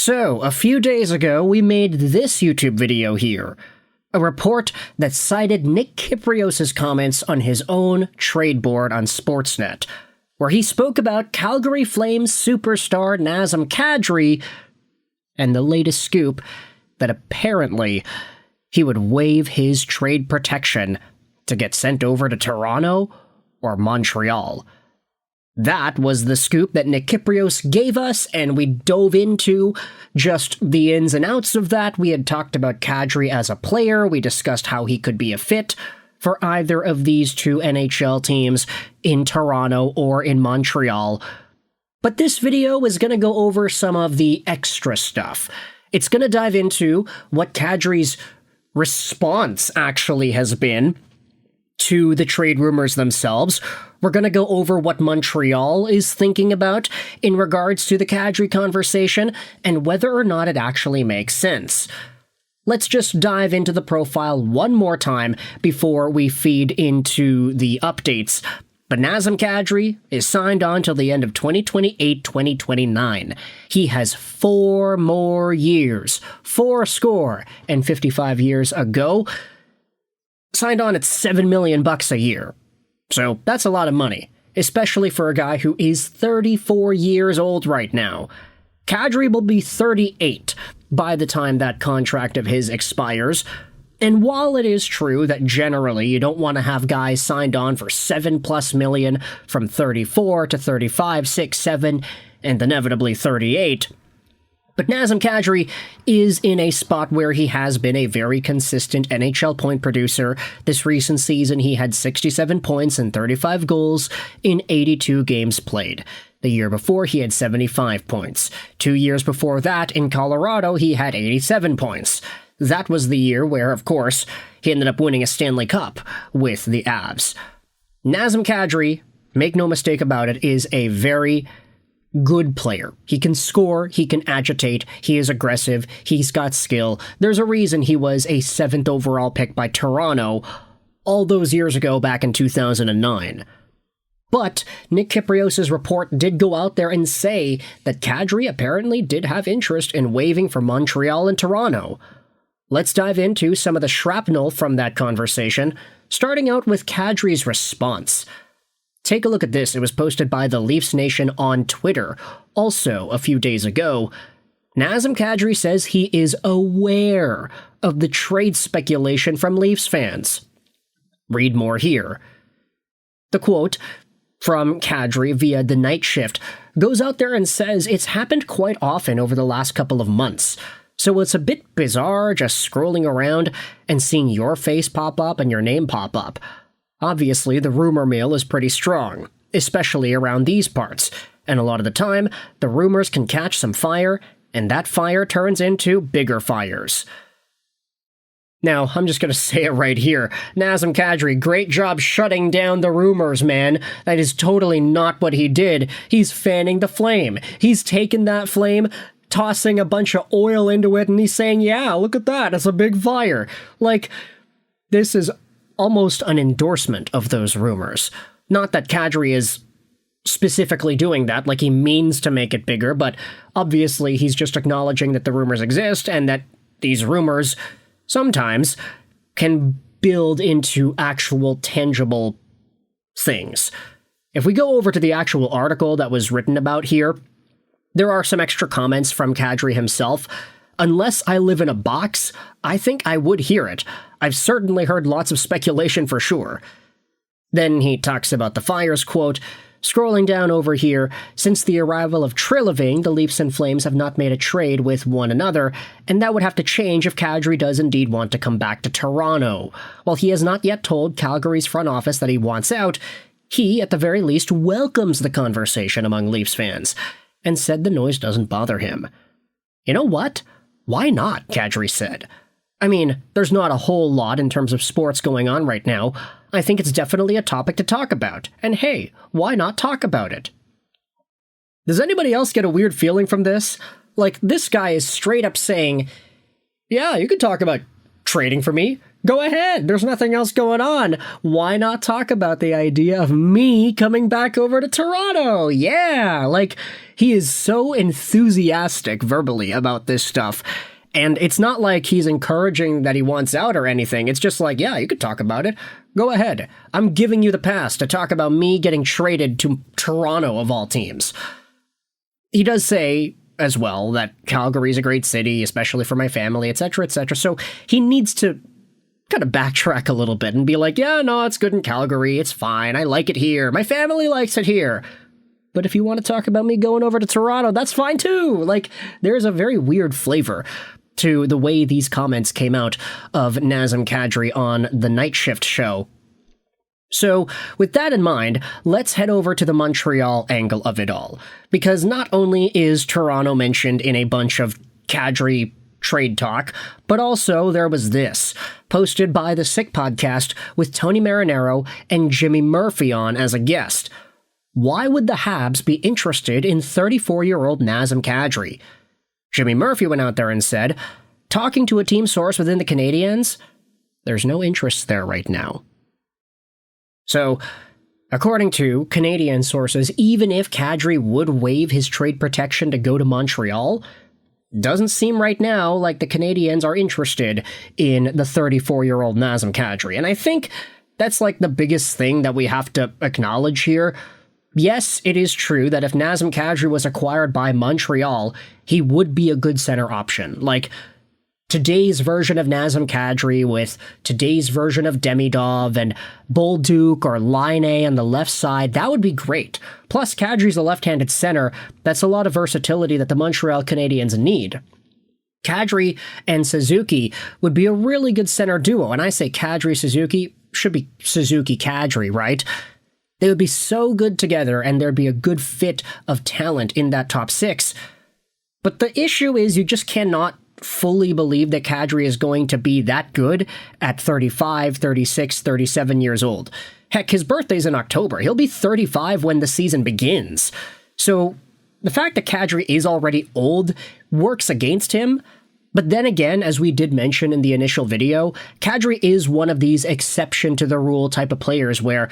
So, a few days ago, we made this YouTube video here. A report that cited Nick Kypreos' comments on his own trade board on Sportsnet, where he spoke about Calgary Flames superstar Nazem Kadri, and the latest scoop that apparently he would waive his trade protection to get sent over to Toronto or Montreal. That was the scoop that Nick Kypreos gave us, and we dove into just the ins and outs of that. We had talked about Kadri as a player. We discussed how he could be a fit for either of these two NHL teams in Toronto or in Montreal. But this video is going to go over some of the extra stuff. It's going to dive into what Kadri's response actually has been to the trade rumors themselves. We're going to go over what Montreal is thinking about in regards to the Kadri conversation and whether or not it actually makes sense. Let's just dive into the profile one more time before we feed into the updates. But Nazem Kadri is signed on till the end of 2028-2029. He has 4 more years, 55 years ago. Signed on at $7 million a year. So that's a lot of money, especially for a guy who is 34 years old right now. Kadri will be 38 by the time that contract of his expires. And while it is true that generally you don't want to have guys signed on for $7+ million from 34 to 35, 6, 7, and inevitably 38, but Nazem Kadri is in a spot where he has been a very consistent NHL point producer. This recent season, he had 67 points and 35 goals in 82 games played. The year before, he had 75 points. 2 years before that, in Colorado, he had 87 points. That was the year where, of course, he ended up winning a Stanley Cup with the Habs. Nazem Kadri, make no mistake about it, is a very good player. He can score, he can agitate, he is aggressive, he's got skill. There's a reason he was a 7th overall pick by Toronto all those years ago back in 2009. But Nick Kypreos' report did go out there and say that Kadri apparently did have interest in waiving for Montreal and Toronto. Let's dive into some of the shrapnel from that conversation, starting out with Kadri's response. Take a look at this. It was posted by the Leafs Nation on Twitter, also a few days ago. Nazem Kadri says he is aware of the trade speculation from Leafs fans. Read more here. The quote from Kadri via The Night Shift goes out there and says it's happened quite often over the last couple of months. So it's a bit bizarre just scrolling around and seeing your face pop up and your name pop up. Obviously, the rumor mill is pretty strong, especially around these parts, and a lot of the time, the rumors can catch some fire, and that fire turns into bigger fires. Now, I'm just going to say it right here. Nazem Kadri, great job shutting down the rumors, man. That is totally not what he did. He's fanning the flame. He's taken that flame, tossing a bunch of oil into it, and he's saying, yeah, look at that, it's a big fire. Like, this is almost an endorsement of those rumors. Not that Kadri is specifically doing that, like he means to make it bigger, but obviously he's just acknowledging that the rumors exist and that these rumors sometimes can build into actual tangible things. If we go over to the actual article that was written about here, there are some extra comments from Kadri himself. Unless I live in a box, I think I would hear it. I've certainly heard lots of speculation for sure. Then he talks about the Fires quote, scrolling down over here, since the arrival of Treliving, the Leafs and Flames have not made a trade with one another, and that would have to change if Kadri does indeed want to come back to Toronto. While he has not yet told Calgary's front office that he wants out, he, at the very least, welcomes the conversation among Leafs fans, and said the noise doesn't bother him. You know what? Why not? Kadri said. I mean, there's not a whole lot in terms of sports going on right now. I think it's definitely a topic to talk about. And hey, why not talk about it? Does anybody else get a weird feeling from this? Like, this guy is straight up saying, yeah, you could talk about trading for me. Go ahead. There's nothing else going on. Why not talk about the idea of me coming back over to Toronto? Yeah, like, he is so enthusiastic verbally about this stuff. And it's not like he's encouraging that he wants out or anything. It's just like, yeah, you could talk about it. Go ahead. I'm giving you the pass to talk about me getting traded to Toronto of all teams. He does say as well that Calgary's a great city, especially for my family, etc., etc. So he needs to kind of backtrack a little bit and be like, yeah, no, it's good in Calgary. It's fine. I like it here. My family likes it here. But if you want to talk about me going over to Toronto, that's fine too. Like, there's a very weird flavor to the way these comments came out of Nazem Kadri on the Night Shift show. So, with that in mind, let's head over to the Montreal angle of it all. Because not only is Toronto mentioned in a bunch of Kadri trade talk, but also there was this, posted by the Sick Podcast with Tony Marinaro and Jimmy Murphy on as a guest. Why would the Habs be interested in 34-year-old Nazem Kadri? Jimmy Murphy went out there and said, talking to a team source within the Canadiens, there's no interest there right now. So, according to Canadian sources, even if Kadri would waive his trade protection to go to Montreal, doesn't seem right now like the Canadiens are interested in the 34-year-old Nazem Kadri. And I think that's like the biggest thing that we have to acknowledge here. Yes, it is true that if Nazem Kadri was acquired by Montreal, he would be a good center option. Like, today's version of Nazem Kadri with today's version of Demidov and Bolduc or Laine on the left side, that would be great. Plus, Kadri's a left-handed center. That's a lot of versatility that the Montreal Canadiens need. Kadri and Suzuki would be a really good center duo, and I say Kadri-Suzuki, should be Suzuki-Kadri, right? They would be so good together, and there'd be a good fit of talent in that top six. But the issue is you just cannot fully believe that Kadri is going to be that good at 35, 36, 37 years old. Heck, his birthday's in October. He'll be 35 when the season begins. So the fact that Kadri is already old works against him. But then again, as we did mention in the initial video, Kadri is one of these exception to the rule type of players where,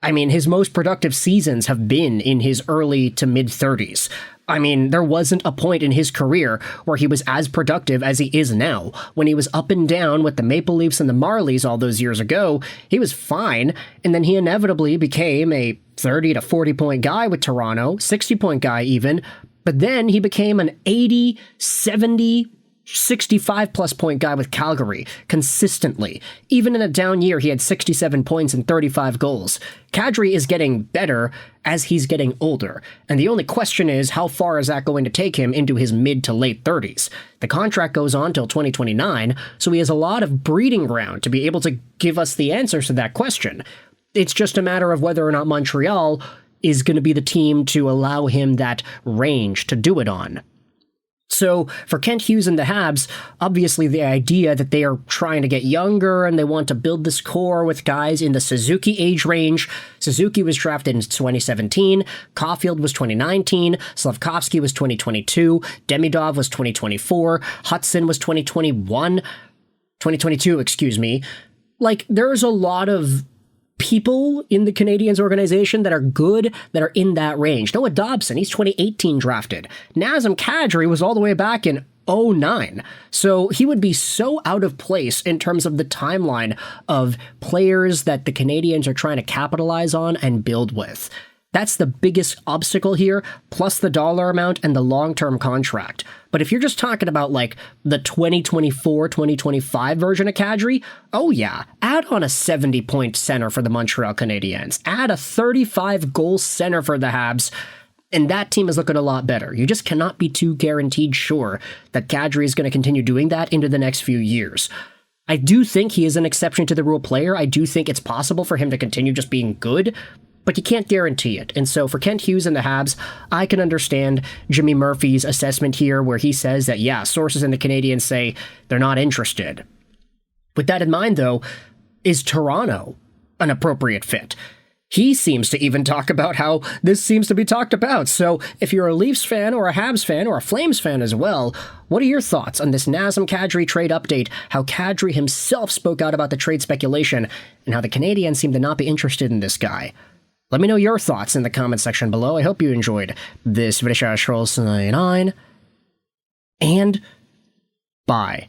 I mean, his most productive seasons have been in his early to mid-30s. I mean, there wasn't a point in his career where he was as productive as he is now. When he was up and down with the Maple Leafs and the Marlies all those years ago, he was fine, and then he inevitably became a 30 to 40-point guy with Toronto, 60-point guy even, but then he became an 80, 70, 65-plus point guy with Calgary, consistently. Even in a down year, he had 67 points and 35 goals. Kadri is getting better as he's getting older, and the only question is, how far is that going to take him into his mid to late 30s? The contract goes on till 2029, so he has a lot of breeding ground to be able to give us the answers to that question. It's just a matter of whether or not Montreal is going to be the team to allow him that range to do it on. So, for Kent Hughes and the Habs, obviously the idea that they are trying to get younger and they want to build this core with guys in the Suzuki age range. Suzuki was drafted in 2017, Caulfield was 2019, Slavkovsky was 2022, Demidov was 2024, Hudson was 2022, excuse me. Like, there's a lot of people in the Canadiens organization that are good, that are in that range. Noah Dobson, he's 2018 drafted. Nazem Kadri was all the way back in 2009. So he would be so out of place in terms of the timeline of players that the Canadiens are trying to capitalize on and build with. That's the biggest obstacle here, plus the dollar amount and the long-term contract. But if you're just talking about, like, the 2024-2025 version of Kadri, oh yeah, add on a 70-point center for the Montreal Canadiens. Add a 35-goal center for the Habs, and that team is looking a lot better. You just cannot be too guaranteed sure that Kadri is going to continue doing that into the next few years. I do think he is an exception to the rule player. I do think it's possible for him to continue just being good, but you can't guarantee it. And so for Kent Hughes and the Habs, I can understand Jimmy Murphy's assessment here where he says that, yeah, sources in the Canadiens say they're not interested. With that in mind, though, is Toronto an appropriate fit? he seems to even talk about how this seems to be talked about. So if you're a Leafs fan or a Habs fan or a Flames fan as well, what are your thoughts on this Nazem Kadri trade update, how Kadri himself spoke out about the trade speculation, and how the Canadiens seem to not be interested in this guy? Let me know your thoughts in the comment section below. I hope you enjoyed this video. And bye.